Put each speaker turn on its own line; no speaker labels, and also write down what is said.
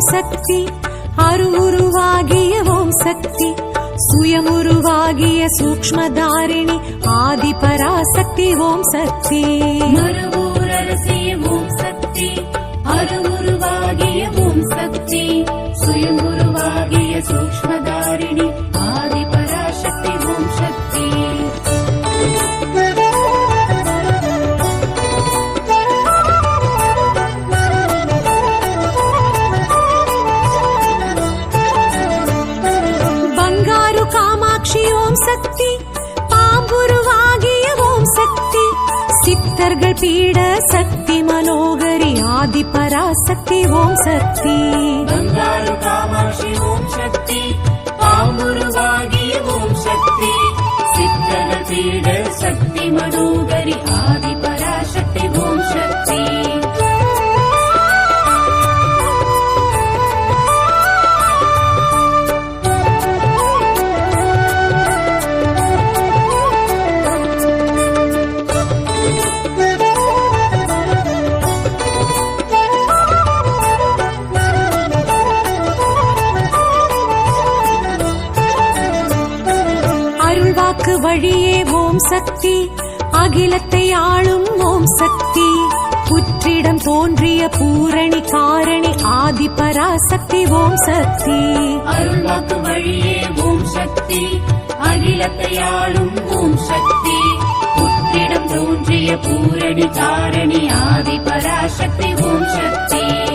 சக்தி அருவுருவாகிய ஓம் சக்தி சுயமுருவாகிய சூக்ஷ்மதாரிணி ஆதி பராசக்தி ஓம் சக்தி
மருவூரரசிய ஓம் சக்தி அருவுருவாகிய ஓம் சக்தி சுயமுருவாகிய சூக்ஷ்மதாரிணி ஆதி பராசக்தி ஓம் சக்தி
ஓம் சக்தி பாம்புருவாகிய ஓம் சக்தி சித்தர்கள் பீட சக்தி மனோகரி ஆதி பராசக்தி ஓம் சக்தி
பங்காரு காமாட்சி ஓம் சக்தி பாம்புருவாகிய ஓம் சக்தி சித்தர்கள் பீட சக்தி மனோகரி ஆதி பராசக்தி ஓம் சக்தி
வழியே ஓம் சக்தி அகிலத்தை ஆளும் ஓம் சக்தி புற்றிடம் தோன்றிய பூரணி காரணி ஆதி பராசக்தி ஓம் சக்தி
அருள்வாக்கு வழியே ஓம் சக்தி அகிலத்தை ஆளும் ஓம் சக்தி புற்றிடம் தோன்றிய பூரணி காரணி ஆதி பராசக்தி ஓம் சக்தி